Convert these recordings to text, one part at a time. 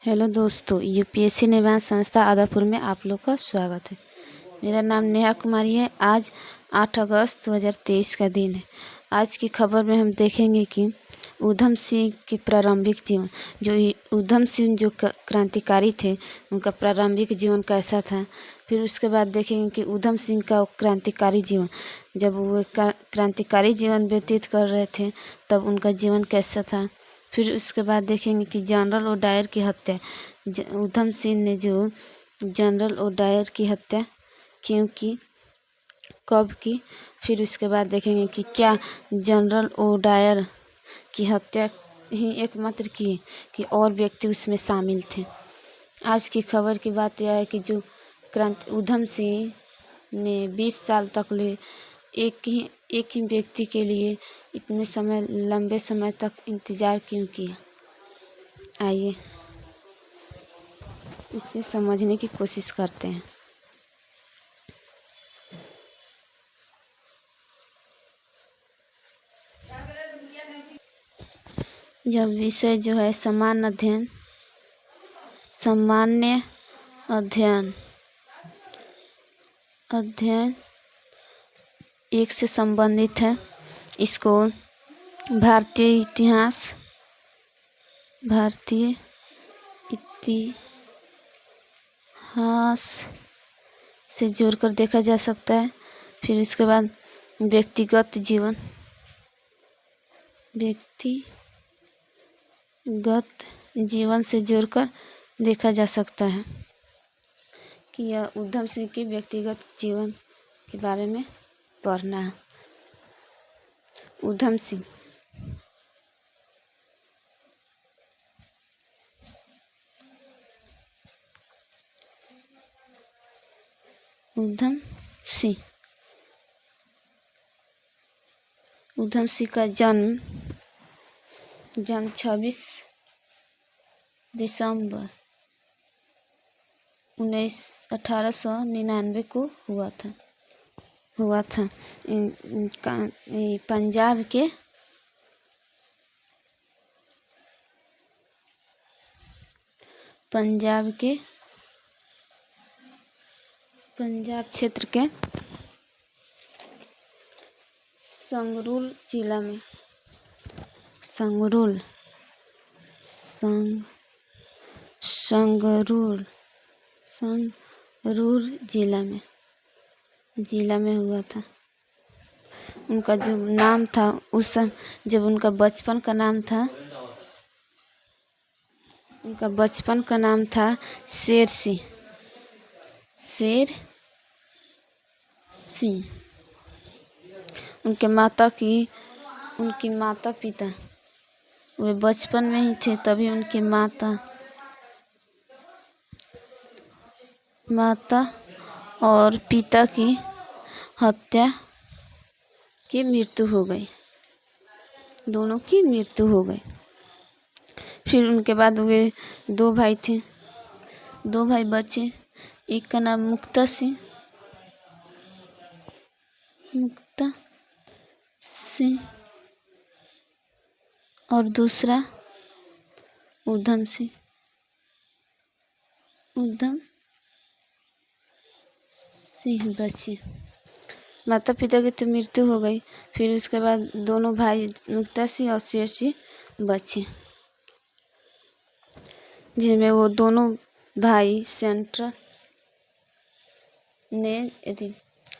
Hello दोस्तों, UPSC निर्माण संस्था आदापुर में आप लोग का स्वागत है। मेरा नाम नेहा कुमारी है। आज 8 अगस्त 2023 का दिन है। आज की खबर में हम देखेंगे कि ऊधम सिंह के प्रारंभिक जीवन, ऊधम सिंह जो क्रांतिकारी थे, उनका प्रारंभिक जीवन कैसा था। फिर उसके बाद देखेंगे कि ऊधम सिंह का क्रांतिकारी जीवन, जब वो क्रांतिकारी जीवन व्यतीत कर रहे थे तब उनका जीवन कैसा था। फिर उसके बाद देखेंगे कि जनरल ओडायर की हत्या, ऊधम सिंह ने जो जनरल ओडायर की हत्या क्यों की, कब की। फिर उसके बाद देखेंगे कि क्या जनरल ओडायर की हत्या ही एकमात्र की कि और व्यक्ति उसमें शामिल थे। आज की खबर की बात यह है कि जो ऊधम सिंह ने 20 साल तक एक ही व्यक्ति के लिए इतने लंबे समय तक इंतज़ार क्यों किया। आइए इसे समझने की कोशिश करते हैं। जब विषय जो है सामान्य अध्ययन एक से संबंधित है। इसको भारतीय इतिहास से जोड़कर देखा जा सकता है। फिर उसके बाद व्यक्तिगत जीवन से जोड़कर देखा जा सकता है कि यह ऊधम सिंह के व्यक्तिगत जीवन के बारे में पढ़ना है। ऊधम सिंह का जन्म 26 दिसंबर 1899 को हुआ था। पंजाब क्षेत्र के संगरूर जिला में जिला में हुआ था। उनका जो नाम था उस समय, जब उनका बचपन का नाम था शेर सिंह। उनके माता पिता वे बचपन में ही थे, तभी उनकी माता और पिता की हत्या की मृत्यु हो गई। दोनों की मृत्यु हो गई। फिर उनके बाद वे 2 भाई थे, 2 भाई बचे। एक का नाम मुक्ता सिंह और दूसरा ऊधम सिंह बचे। माता पिता की तो मृत्यु हो गई। फिर उसके बाद दोनों भाई मुक्ता सिंह और शेर सिंह बचे, जिनमें वो दोनों भाई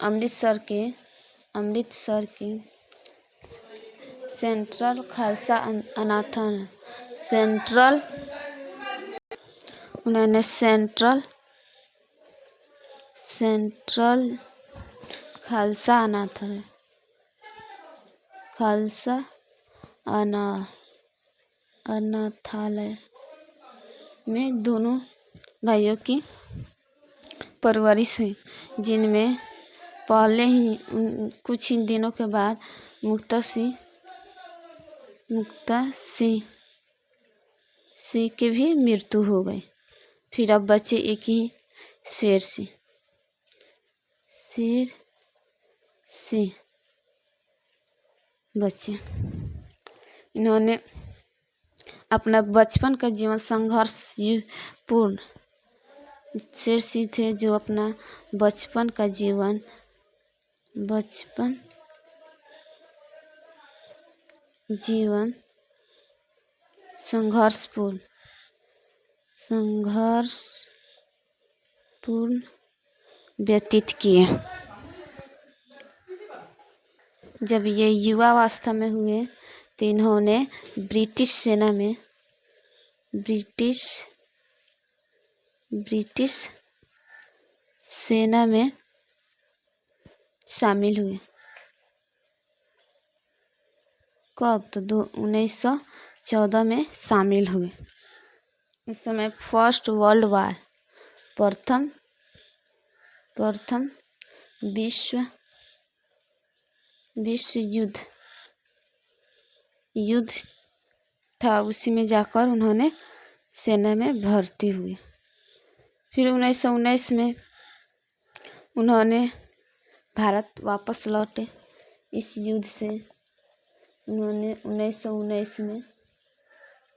अमृतसर के सेंट्रल खालसा उन्होंने सेंट्रल खालसा अनाथालय में दोनों भाइयों की परवरिश हुई, जिनमें पहले ही कुछ ही दिनों के बाद मुक्ता सिंह की भी मृत्यु हो गई। फिर अब बचे एक ही शेर सिंह बचे। इन्होंने अपना बचपन का जीवन संघर्ष पूर्ण शेरसी थे, जो अपना बचपन का जीवन संघर्षपूर्ण व्यतीत किए। जब ये युवावस्था में हुए तो इन्होंने ब्रिटिश सेना में शामिल हुए। कब? तो 1914 में शामिल हुए। इस समय फर्स्ट वर्ल्ड वार, प्रथम विश्व युद्ध था। उसी में जाकर उन्होंने सेना में भर्ती हुए। फिर 1919 में उन्होंने भारत वापस लौटे। इस युद्ध से उन्होंने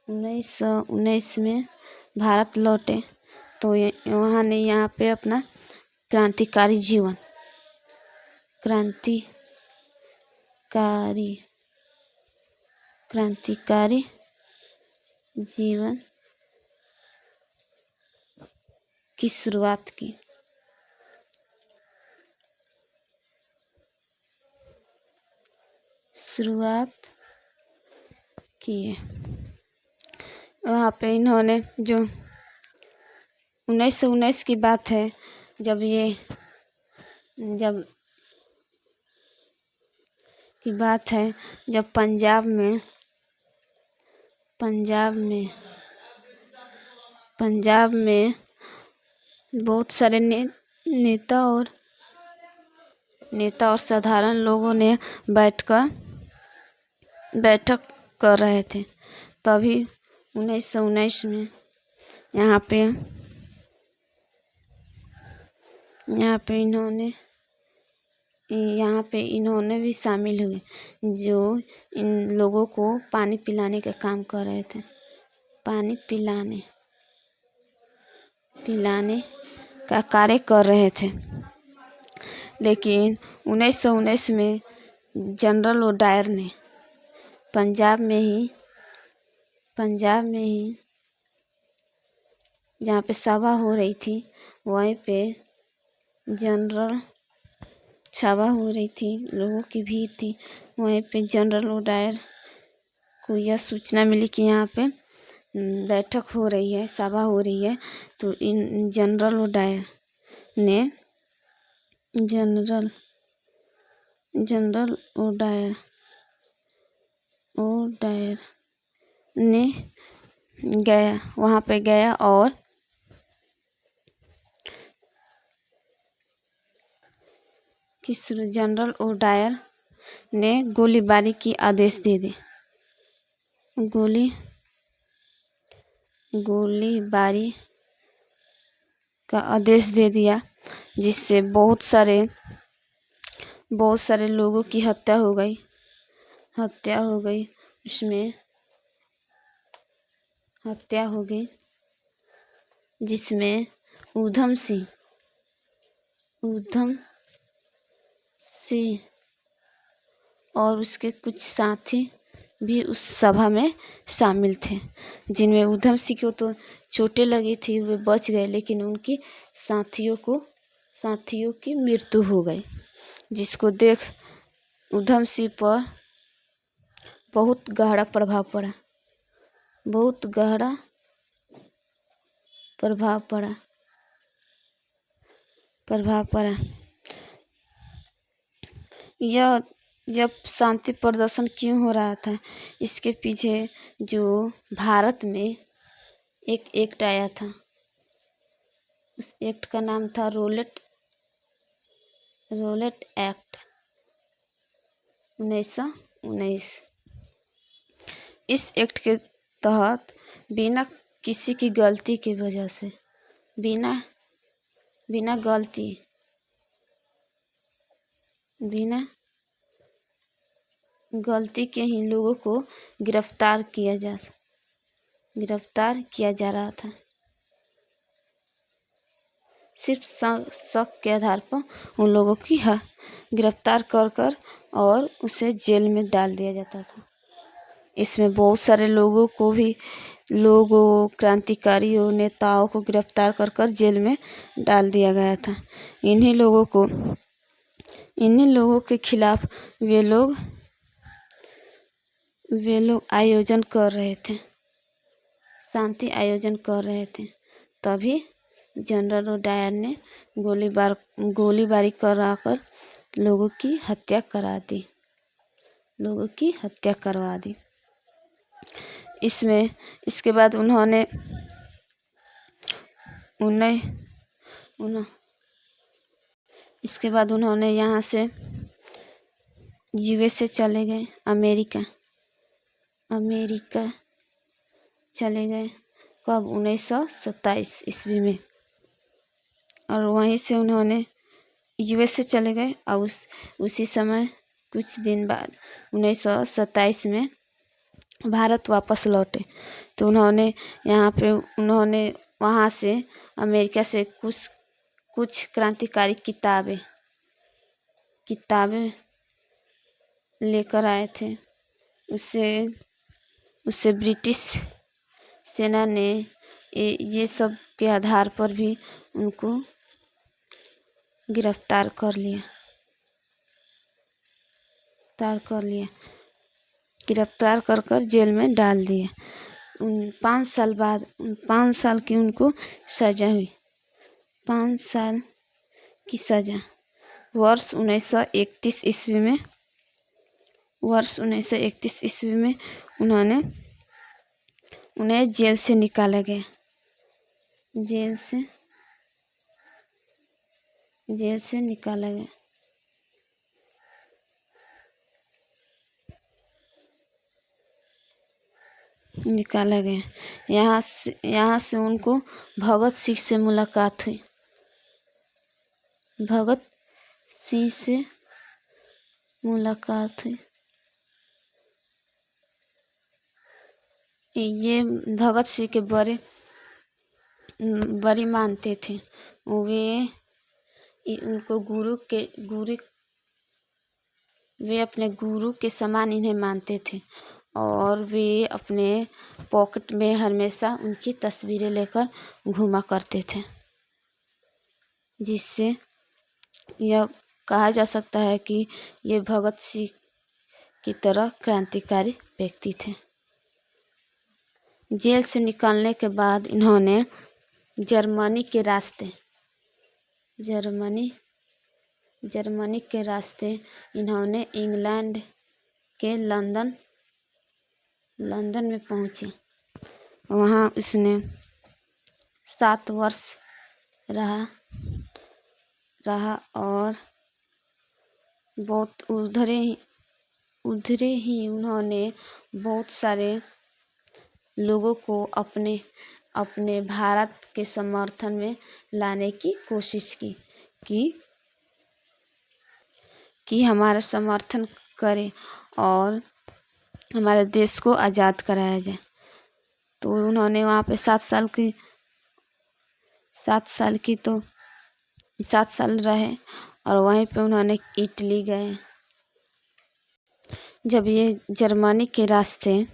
1919 में भारत लौटे तो यहाँ पे अपना क्रांतिकारी जीवन की शुरुआत की। वहाँ पे इन्होंने जो 1919 की बात है, जब पंजाब में बहुत सारे नेता और साधारण लोगों ने बैठक कर रहे थे। तभी 1919 में यहाँ पे इन्होंने भी शामिल हुए, जो इन लोगों को पानी पिलाने का काम कर रहे थे। पानी पिलाने का कार्य कर रहे थे। लेकिन 1919 में जनरल ओडायर ने पंजाब में ही जहाँ पे सभा हो रही थी, वहीं पे सभा हो रही थी, लोगों की भीड़ थी। वहीं पे जनरल ओडायर को यह सूचना मिली कि यहाँ पे बैठक हो रही है, सभा हो रही है। तो इन जनरल ओडायर ने वहाँ पे गया और जनरल ओडायर ने गोलीबारी की आदेश दे दी। गोलीबारी का आदेश दे दिया, जिससे बहुत सारे लोगों की हत्या हो गई। उसमें हत्या हो गई, जिसमें ऊधम सिंह और उसके कुछ साथी भी उस सभा में शामिल थे, जिनमें ऊधम सिंह को तो चोटें लगी थी, वे बच गए, लेकिन उनकी साथियों की मृत्यु हो गई, जिसको देख ऊधम सिंह पर बहुत गहरा प्रभाव पड़ा। यह जब शांति प्रदर्शन क्यों हो रहा था, इसके पीछे जो भारत में एक एक्ट आया था, उस एक्ट का नाम था रोलेट एक्ट 1919। इस एक्ट के तहत बिना किसी की गलती की वजह से बिना गलती के ही लोगों को गिरफ्तार किया गिरफ्तार किया जा रहा था। सिर्फ शक के आधार पर उन लोगों की गिरफ्तार कर और उसे जेल में डाल दिया जाता था। इसमें बहुत सारे लोगों क्रांतिकारियों नेताओं को गिरफ्तार कर जेल में डाल दिया गया था। इन्हीं लोगों के खिलाफ वे लोग आयोजन कर रहे थे, शांति आयोजन कर रहे थे। तभी जनरल डायर ने गोलीबारी कराकर लोगों की हत्या करवा दी। इसके बाद उन्होंने यहाँ से यूएसए चले गए, अमेरिका चले गए। कब? 1927 ईस्वी में। और वहीं से उन्होंने यूएसए चले गए और उसी समय कुछ दिन बाद 1927 में भारत वापस लौटे। तो उन्होंने वहाँ से अमेरिका से कुछ क्रांतिकारी किताबें लेकर आए थे। उससे ब्रिटिश सेना ने ये सब के आधार पर भी उनको गिरफ्तार कर लिया। गिरफ्तार कर जेल में डाल दिया। 5 साल बाद 5 साल की उनको सजा हुई। 5 साल की सजा वर्ष 1931 ईस्वी में उन्हें जेल से निकाला गया। जेल से निकाला गया। यहाँ से उनको भगत सिंह से मुलाकात हुई। ये भगत सिंह के बड़ी मानते थे। वे अपने गुरु के समान इन्हें मानते थे और वे अपने पॉकेट में हमेशा उनकी तस्वीरें लेकर घूमा करते थे, जिससे यह कहा जा सकता है कि ये भगत सिंह की तरह क्रांतिकारी व्यक्ति थे। जेल से निकलने के बाद इन्होंने जर्मनी के रास्ते इन्होंने इंग्लैंड के लंदन में पहुंचे। वहाँ इसने 7 वर्ष रहा और बहुत उधरे ही उन्होंने बहुत सारे लोगों को अपने भारत के समर्थन में लाने की कोशिश कि हमारा समर्थन करें और हमारे देश को आज़ाद कराया जाए। तो उन्होंने वहाँ पे 7 साल रहे और वहीं पे उन्होंने इटली गए। जब ये जर्मनी के रास्ते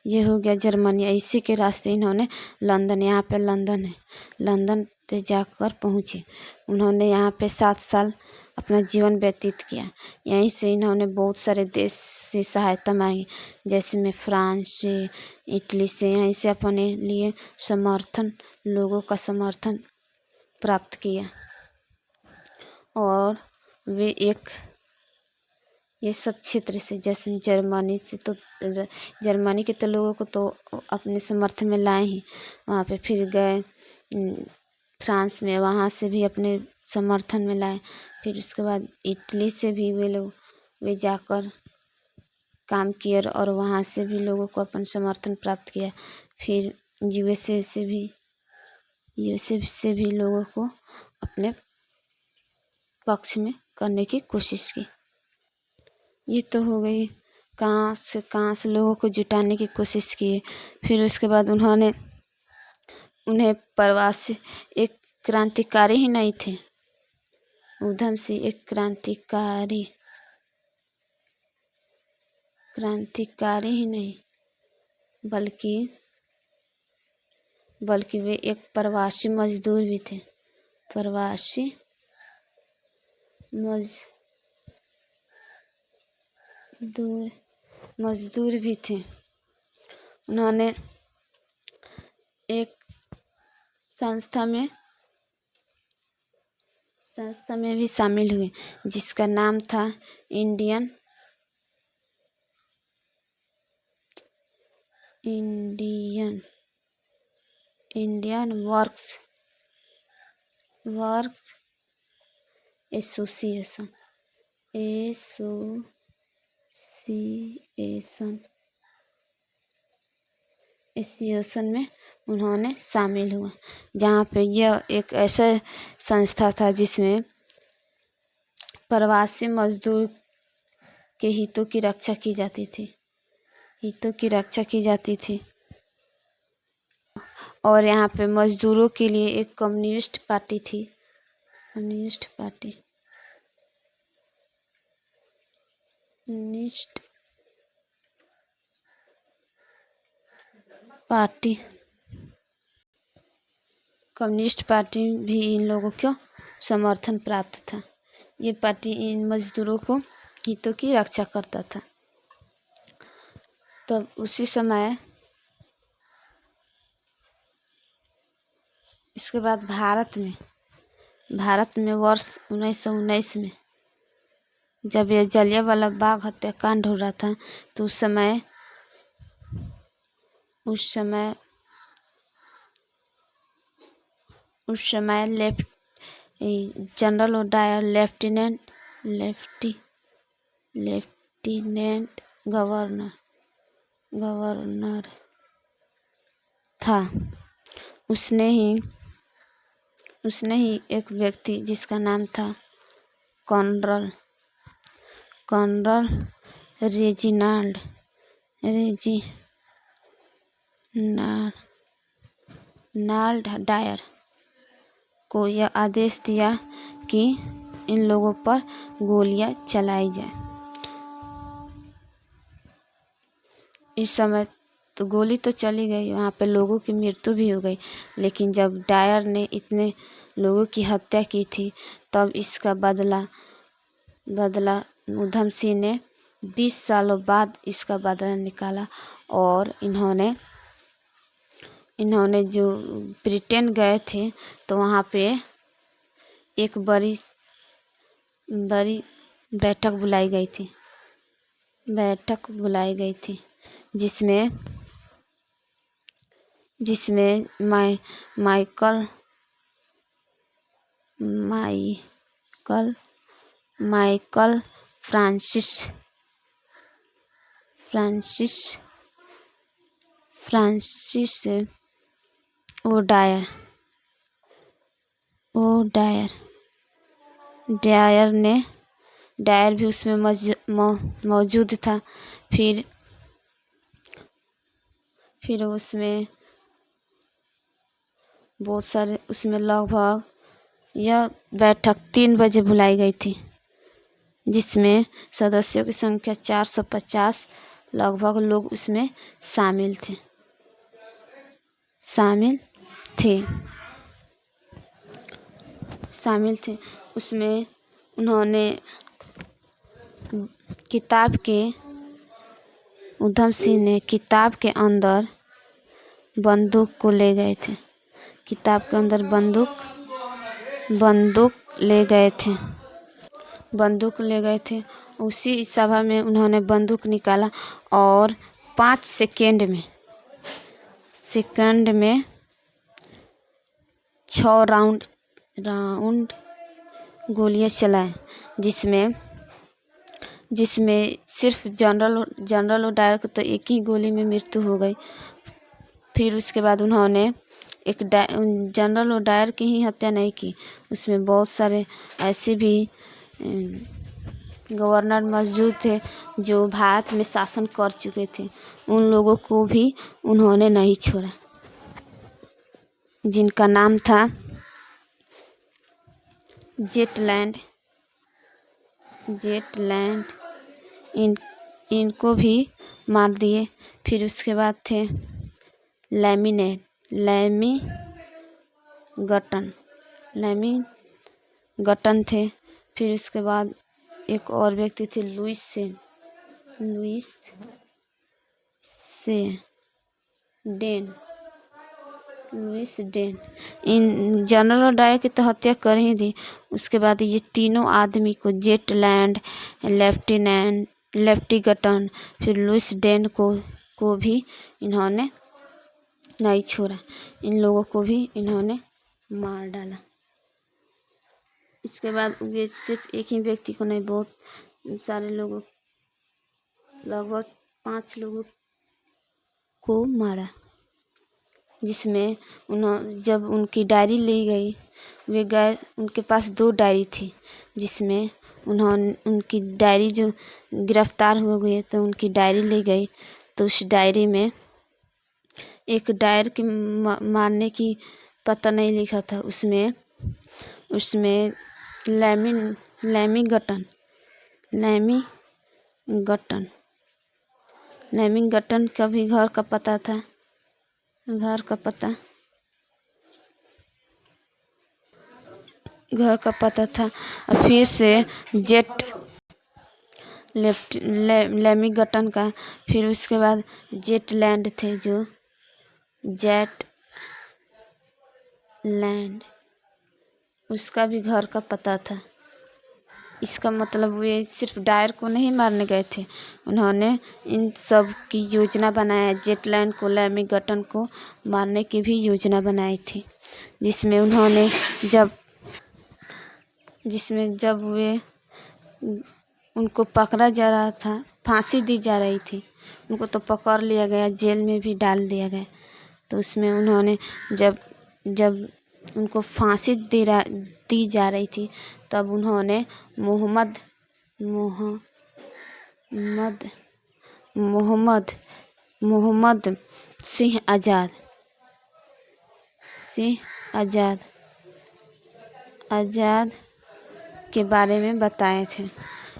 ये हो गया जर्मनी, इसी के रास्ते इन्होंने लंदन, यहाँ पे लंदन है, लंदन पे जाकर पहुँचे। उन्होंने यहाँ पे 7 साल अपना जीवन व्यतीत किया। यहीं से इन्होंने बहुत सारे देश से सहायता मांगी, जैसे में फ्रांस से, इटली से। यहीं से अपने लिए लोगों का समर्थन प्राप्त किया। और वे ये सब क्षेत्र से, जैसे जर्मनी से, तो जर्मनी के लोगों को तो अपने समर्थन में लाए ही। वहाँ पे फिर गए फ्रांस में, वहाँ से भी अपने समर्थन में लाए। फिर उसके बाद इटली से भी वे जाकर काम किए और वहाँ से भी लोगों को अपन समर्थन प्राप्त किया। फिर यूएसए से भी लोगों को अपने पक्ष में करने की कोशिश की। ये तो हो गई कहाँ से लोगों को जुटाने की कोशिश की। फिर उसके बाद उन्हें प्रवासी, एक क्रांतिकारी ही नहीं थे उधम सिंह, एक क्रांतिकारी ही नहीं बल्कि वे एक प्रवासी मजदूर भी थे। प्रवासी मजदूर भी थे। उन्होंने एक संस्था में भी शामिल हुए जिसका नाम था इंडियन वर्क्स एसोसिएशन में उन्होंने शामिल हुआ, जहाँ पे यह एक ऐसा संस्था था जिसमें प्रवासी मजदूर के हितों की रक्षा की जाती थी। और यहाँ पे मजदूरों के लिए एक कम्युनिस्ट पार्टी थी। कम्युनिस्ट पार्टी भी इन लोगों को समर्थन प्राप्त था। ये पार्टी इन मजदूरों को हितों की रक्षा करता था। तब उसी समय इसके बाद भारत में वर्ष 1919 में जब यह जलियांवाला बाग हत्याकांड हो रहा था, तो उस समय जनरल डायर लेफ्टिनेंट गवर्नर था। उसने ही एक व्यक्ति जिसका नाम था कर्नल रेजिनाल्ड डायर को यह आदेश दिया कि इन लोगों पर गोलियां चलाई जाए। इस समय तो गोली तो चली गई, वहाँ पे लोगों की मृत्यु भी हो गई, लेकिन जब डायर ने इतने लोगों की हत्या की थी, तब इसका बदला उधम सिंह ने 20 सालों बाद इसका बदला निकाला। और इन्होंने जो ब्रिटेन गए थे, तो वहाँ पे एक बड़ी बैठक बुलाई गई थी जिसमें माइकल फ्रांसिस डायर भी उसमें मौजूद था। फिर उसमें बहुत सारे, उसमें लगभग यह बैठक 3 बजे बुलाई गई थी, जिसमें सदस्यों की संख्या 450 लगभग लोग उसमें शामिल थे। उसमें उन्होंने उधम सिंह ने किताब के अंदर बंदूक को ले गए थे। किताब के अंदर बंदूक ले गए थे। उसी सभा में उन्होंने बंदूक निकाला और 5 सेकंड में 6 राउंड गोलियां चलाए, जिसमें सिर्फ जनरल डायर को तो एक ही गोली में मृत्यु हो गई। फिर उसके बाद उन्होंने एक जनरल डायर की ही हत्या नहीं की, उसमें बहुत सारे ऐसे भी गवर्नर मौजूद थे जो भारत में शासन कर चुके थे, उन लोगों को भी उन्होंने नहीं छोड़ा, जिनका नाम था जेटलैंड। इनको भी मार दिए। फिर उसके बाद थे लैमिगटन थे। फिर उसके बाद एक और व्यक्ति थे लुइस डेन। इन जनरल डायर की तो हत्या कर ही दी। उसके बाद ये तीनों आदमी को जेटलैंड, लेफ्टिगटन, फिर लुइस डेन को भी इन्होंने नहीं छोड़ा। इन लोगों को भी इन्होंने मार डाला। इसके बाद ये सिर्फ एक ही व्यक्ति को नहीं, बहुत सारे लोगों, लगभग 5 लोगों को मारा, जिसमें जब उनकी डायरी ली गई, वे गए, उनके पास 2 डायरी थी, जिसमें उनकी डायरी जो गिरफ्तार हो गए तो उनकी डायरी ली गई, तो उस डायरी में एक डायर के मारने की पता नहीं लिखा था। उसमें लैमिगटन का भी घर का पता था। घर का पता था। और फिर से लैमिगटन का, फिर उसके बाद जेटलैंड थे, जो जेटलैंड, उसका भी घर का पता था। इसका मतलब वे सिर्फ डायर को नहीं मारने गए थे, उन्होंने इन सब की योजना बनाया। जेटलैंड को, लैमिगटन को मारने की भी योजना बनाई थी, जिसमें जब वे उनको पकड़ा जा रहा था, फांसी दी जा रही थी, उनको तो पकड़ लिया गया, जेल में भी डाल दिया गया। तो उसमें उन्होंने जब उनको फांसी दी जा रही थी, तब उन्होंने मोहम्मद सिंह आज़ाद के बारे में बताए थे।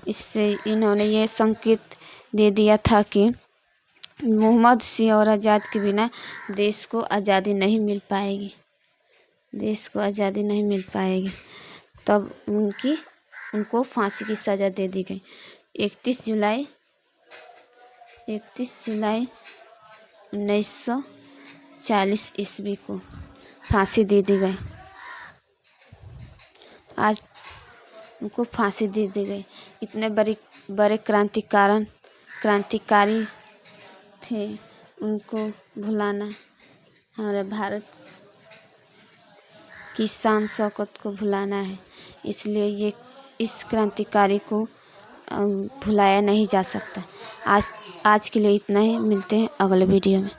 इससे इन्होंने ये संकेत दे दिया था कि मोहम्मद सिंह और आज़ाद के बिना देश को आज़ादी नहीं मिल पाएगी। तब उनको फांसी की सज़ा दे दी गई। 31 जुलाई 1940 ईस्वी को फांसी दे दी गई। आज उनको फांसी दे दी गई। इतने बड़े क्रांतिकारी थे, उनको भुलाना हमारे भारत की शान शौकत को भुलाना है। इसलिए इस क्रांतिकारी को भुलाया नहीं जा सकता। आज के लिए इतना ही। मिलते हैं अगले वीडियो में।